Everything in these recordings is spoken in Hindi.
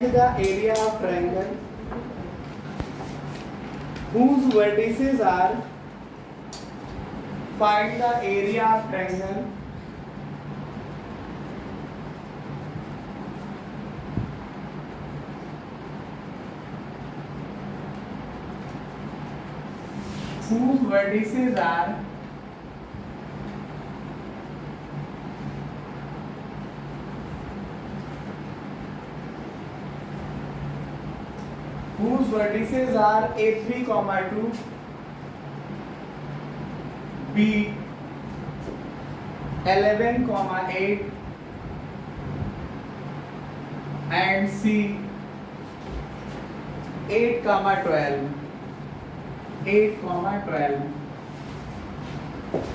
The area of triangle whose vertices are, find the area of triangle whose vertices are A3, 2, B 11, 8 and C 8, 12.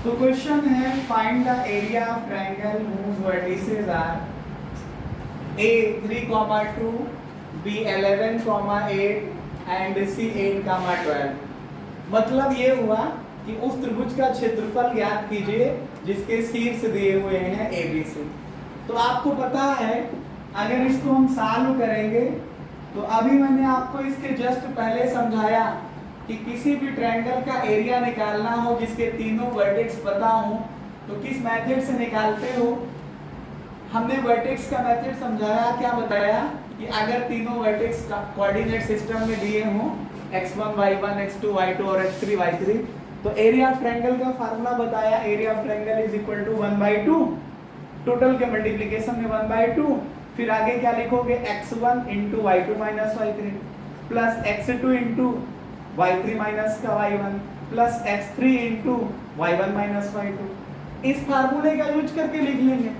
तो क्वेश्चन है find the area of triangle whose vertices are A 3, 2, B 11, 8 and C 8, 12। मतलब ये हुआ कि उस त्रिभुज का क्षेत्रफल ज्ञात कीजिए जिसके शीर्ष दिए हुए हैं ABC। तो आपको पता है अगर इसको हम सॉल्व करेंगे तो अभी मैंने आपको इसके जस्ट पहले समझाया कि किसी भी ट्रायंगल का एरिया निकालना हो जिसके तीनों वर्टेक्स पता हो तो किस मेथड से निकालते हो। हमने वर्टेक्स का मेथड समझाया, क्या बताया कि अगर तीनों वर्टेक्स का कोऑर्डिनेट सिस्टम में दिए हों x1 y1 x2 y2 और x3 y3 तो एरिया ऑफ ट्रायंगल का फार्मूला बताया, area of triangle is equal to 1/2, total के मल्टीप्लिकेशन में 1/2। फिर आगे क्या लिखोगे x1 into y2 minus y3 plus x2 into y3 minus का y1 plus x3 into y1 minus y2। इस फार्मूले का यूज करके लिख लेंगे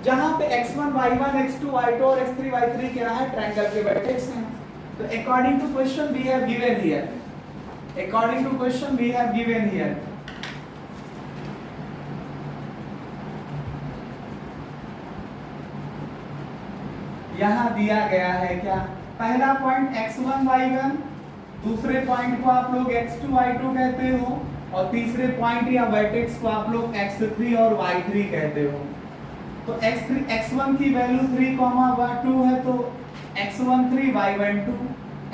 जहां पे x1 y1 x2 y2 और x3 y3 क्या है, ट्रायंगल के वर्टेक्स हैं। तो according to question we have given here, यहां दिया गया है क्या, पहला पॉइंट x1 y1, दूसरे पॉइंट को आप लोग x2 y2 कहते हो और तीसरे पॉइंट या वर्टेक्स को आप लोग x3 और y3 कहते हो। तो x1 की वैल्यू 3, 2 है तो x1 3 y1 2,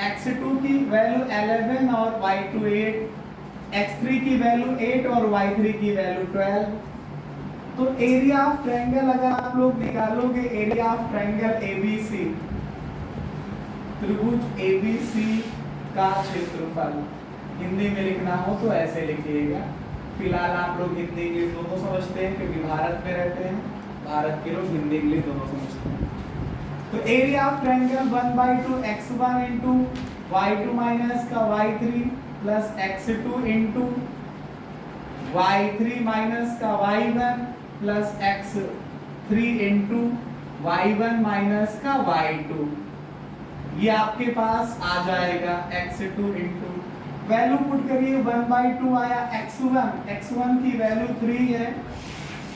x2 की वैल्यू 11 और y2 8, x3 की वैल्यू 8 और y3 की वैल्यू 12। तो एरिया ऑफ ट्रायंगल अगर आप लोग निकालोगे, एरिया ऑफ ट्रायंगल ABC, त्रिभुज ABC का क्षेत्रफल, हिंदी में लिखना हो तो ऐसे लिखिएगा। फिलहाल आप लोग हिंदी इंग्लिश दोनों समझते हैं क्योंकि भारत में रहते हैं, भारत के लोग हिंदी इंग्लिश दोनों समझते हैं। तो area of triangle 1/2 x1 into y2 minus का y3 plus x2 into y3 minus का y1 plus x3 into y1 minus का y2, ये आपके पास आ जाएगा x2 इंटू वैल्यू पुट करिए 1/2 आया x1 की वैल्यू 3 है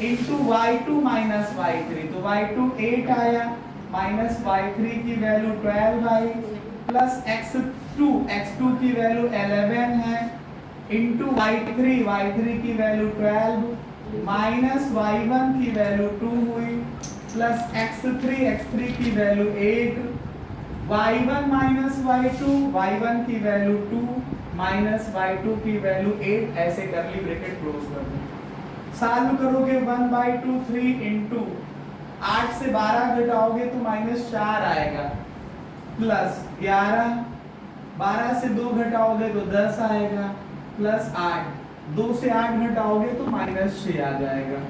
इंटू y2 माइनस y3 तो y2 8 आया माइनस y3 की वैल्यू 12 आई प्लस x2 की वैल्यू 11 है इंटू y3 की वैल्यू 12 माइनस y1 की वैल्यू 2 हुई प्लस x3 की वैल्यू 8, y1 माइनस y1 की वैल्यू 2 माइनस y2 की वैल्यू 8, ऐसे करली ब्रैकेट क्लोज कर दो। सॉल्व करोगे 1/2 3 इंटू 8 से 12 घटाओगे तो -4 आएगा प्लस 11, 12 से 2 घटाओगे तो 10 आएगा प्लस 8, 2 से 8 घटाओगे तो -6 आ जाएगा।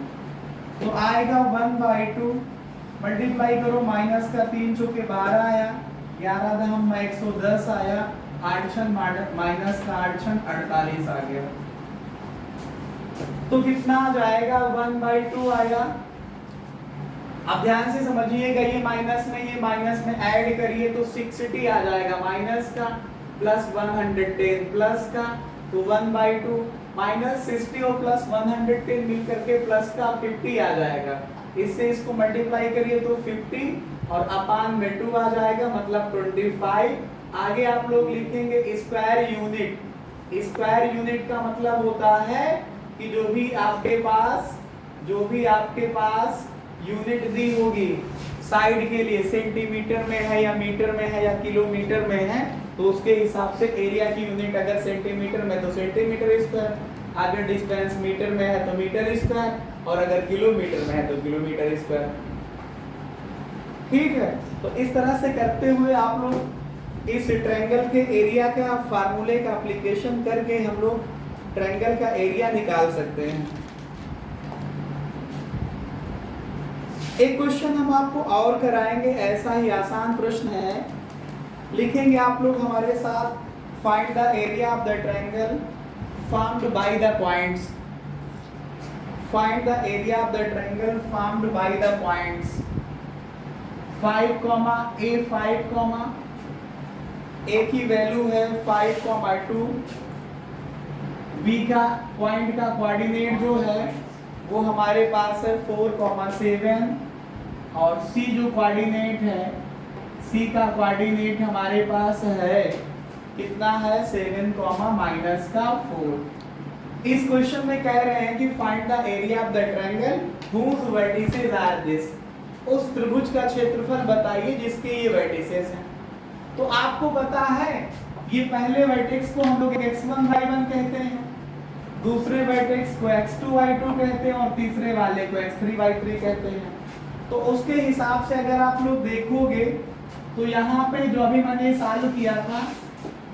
तो आएगा 1/2 मल्टीप्लाई करो माइनस का 3 चौके 12 आया, 11 दहम 110 आया, 8 छन माइनस का 8 छन 48 आ गया। तो कितना आ जाएगा 1/2 आया। अब ध्यान से समझिएगा, ये माइनस में ऐड करिए तो 60 आ जाएगा माइनस का प्लस 110 प्लस का, तो 1/2 माइनस 60 और प्लस 110 मिल करके प्लस का 50 आ जाएगा। इससे इसको मल्टीप्लाई करिए तो 50 और अपान में 2 आ जाएगा मतलब 25। आगे आप लोग लिखेंगे स्क्वायर यूनिट का मतलब होता है कि जो भी आपके पास यूनिट दी होगी साइड के लिए सेंटीमीटर में है या मीटर में है या किलोमीटर में है, तो उसके हिसाब से एरिया की यूनिट अगर सेंटीमीटर में तो सेंटीमीटर स्क्वायर, अगर डिस्टेंस मीटर में है तो मीटर स्क्वायर, और अगर किलोमीटर में है तो किलोमीटर स्क्वायर। ठीक है, तो इस तरह से करते हुए आप लोग इस ट्रायंगल के एरिया का फार्मूले का एप्लीकेशन करके हम लोग ट्रायंगल का एरिया निकाल सकते हैं। एक क्वेश्चन हम आपको और कराएंगे, ऐसा ही आसान प्रश्न है, लिखेंगे आप लोग हमारे साथ, find the area of the triangle formed by the points. Find the area of the triangle formed by the points 5, A5, A की वैल्यू है 5, 2, B का पॉइंट का कोऑर्डिनेट जो है वो हमारे पास है 4, 7, और C जो कोऑर्डिनेट है, C का कोऑर्डिनेट हमारे पास है कितना है 7, -4। इस क्वेश्चन में कह रहे हैं कि find the area of the triangle whose vertices are this। उस त्रिभुज का क्षेत्रफल बताइए जिसके ये वर्टिसेस हैं। तो आपको पता है ये पहले वर्टेक्स को हम लोग x1, y1 कहते हैं, दूसरे वर्टेक्स को x2, y2 कहते हैं, और तीसरे वाले को x3, y3 कहते हैं। तो उसके हिसाब से अगर आप लोग देखोगे तो यहाँ पे जो अभी मैंने सॉल्व किया था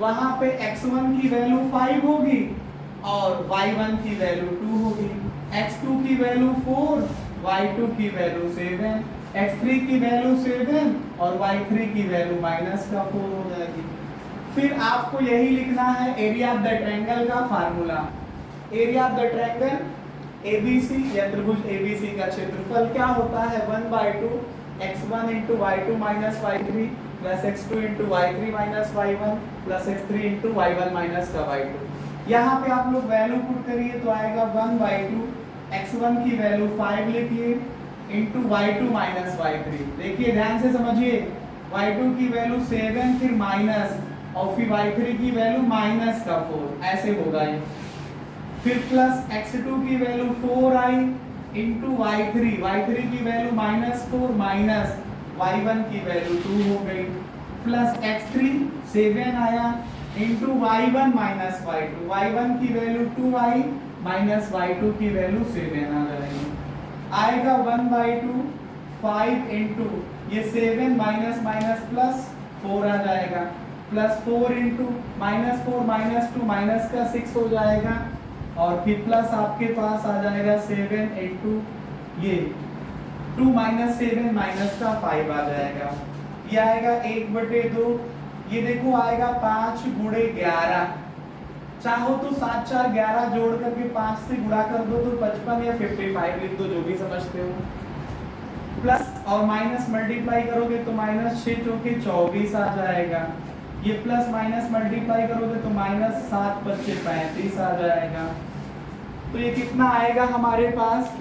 वहां पे x1 की वैल्यू 5 होगी और y1 की वैल्यू 2 होगी, x2 की वैल्यू 4, y2 की वैल्यू 7, x3 की वैल्यू 7 और y3 की वैल्यू -4 हो जाएगी। फिर आपको यही लिखना है एरिया ऑफ द ट्रायंगल का formula. Area of the triangle ABC या त्रिभुज ABC का क्षेत्रफल क्या होता है 1/2 x1 × y2 - y3 plus x2 × y3 - y1 plus x3 × y1 - y2। यहाँ पे आप लोग वैल्यू पुट करिए तो आएगा 1/2 x1 की वैल्यू 5 लिखिए इंटू y2 - y3। देखिए ध्यान से समझिए, y2 की वैल्यू 7 फिर माइनस और फिर y3 की वैल्यू -4, ऐसे होगा ये। फिर प्लस x2 की वैल्यू 4 आई इंटू y3 की वैल्यू -4 माइनस y1 की वैल्यू 2 हो गई, प्लस x3 7 आया इंटू y1 - y2, y1 की वैल्यू 2 आई माइनस y2 की वैल्यू 7 आ जाएगी। आएगा 1/2 5 इंटू ये 7 माइनस प्लस 4 आ जाएगा, प्लस 4 इंटू -4 - 2 माइनस का 6 हो जाएगा, और फिर प्लस आपके पास आ जाएगा 7 इंटू ये 2 - 7 माइनस का 5 आ जाएगा। ये आएगा 1/2, ये देखो आएगा 5 × 11, चाहो तो 7, 4, 11 जोड़ करके 5 से गुणा कर दो तो 55 या 55 लिख दो, जो भी समझते हो। प्लस और माइनस मल्टीप्लाई करोगे तो -6 चौके 24 आ जाएगा, ये प्लस माइनस मल्टीप्लाई करोगे तो -7 × 5 35 आ जाएगा। तो ये कितना आएगा हमारे पास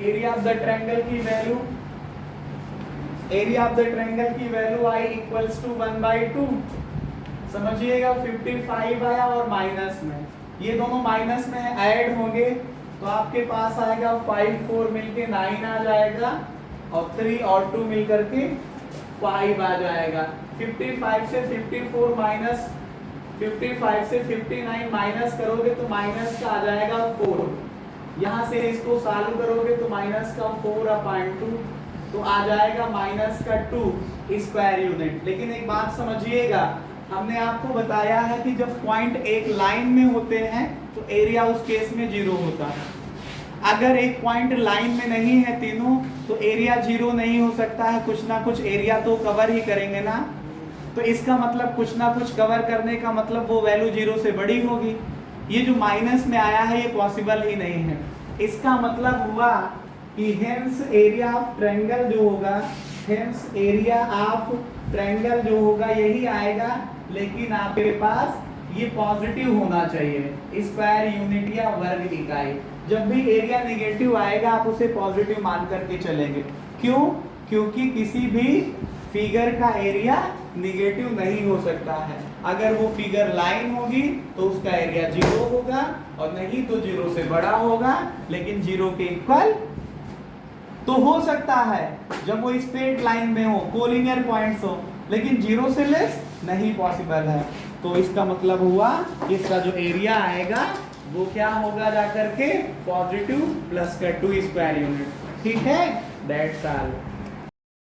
एरिया ऑफ द ट्रायंगल की value. Area of the triangle की वैल्यू आई इक्वल्स टू 1/2। समझिएगा 55 आया और माइनस में, ये दोनों माइनस में ऐड होंगे तो आपके पास आएगा 5, 4 मिलके 9 आ जाएगा, और 3 और 2 मिलकर के 5 आ जाएगा। 55 से 54 माइनस 55 से 59 माइनस करोगे तो माइनस का आ जाएगा 4। यहाँ से इसको सॉल्व करोगे तो माइनस का 4/2 तो आ जाएगा -2 स्क्वायर यूनिट। लेकिन एक बात समझिएगा, हमने आपको बताया है कि जब पॉइंट एक लाइन में होते हैं तो एरिया उस केस में 0 होता है। अगर एक पॉइंट लाइन में नहीं है तीनों तो एरिया 0 नहीं हो सकता है, कुछ ना कुछ एरिया तो कवर ही करेंगे ना। तो इसका मतलब कुछ ना कुछ कवर करने का मतलब वो वैल्यू 0 से बड़ी होगी। ये जो माइनस में आया है ये पॉसिबल ही नहीं है। इसका मतलब हुआ कि हेंस एरिया ऑफ ट्रायंगल जो होगा, हेंस एरिया ऑफ ट्रायंगल जो होगा यही आएगा, लेकिन आपके पास ये पॉजिटिव होना चाहिए, स्क्वायर यूनिट या वर्ग इकाई। जब भी एरिया नेगेटिव आएगा आप उसे पॉजिटिव मान करके चलेंगे। क्यों? क्योंकि किसी भी फिगर का एरिया नेगेटिव नहीं हो सकता है। अगर वो फिगर लाइन होगी तो उसका एरिया 0 होगा, और नहीं तो 0 से बड़ा होगा, लेकिन 0 के इक्वल तो हो सकता है जब वो स्ट्रेट लाइन में हो, कोलिनियर पॉइंट्स हो, लेकिन 0 से लेस नहीं पॉसिबल है। तो इसका मतलब हुआ कि इसका जो एरिया आएगा वो क्या होगा जाकर के पॉजिटिव प्लस का 2 स्क्वायर यूनिट। ठीक है, दैट्स ऑल।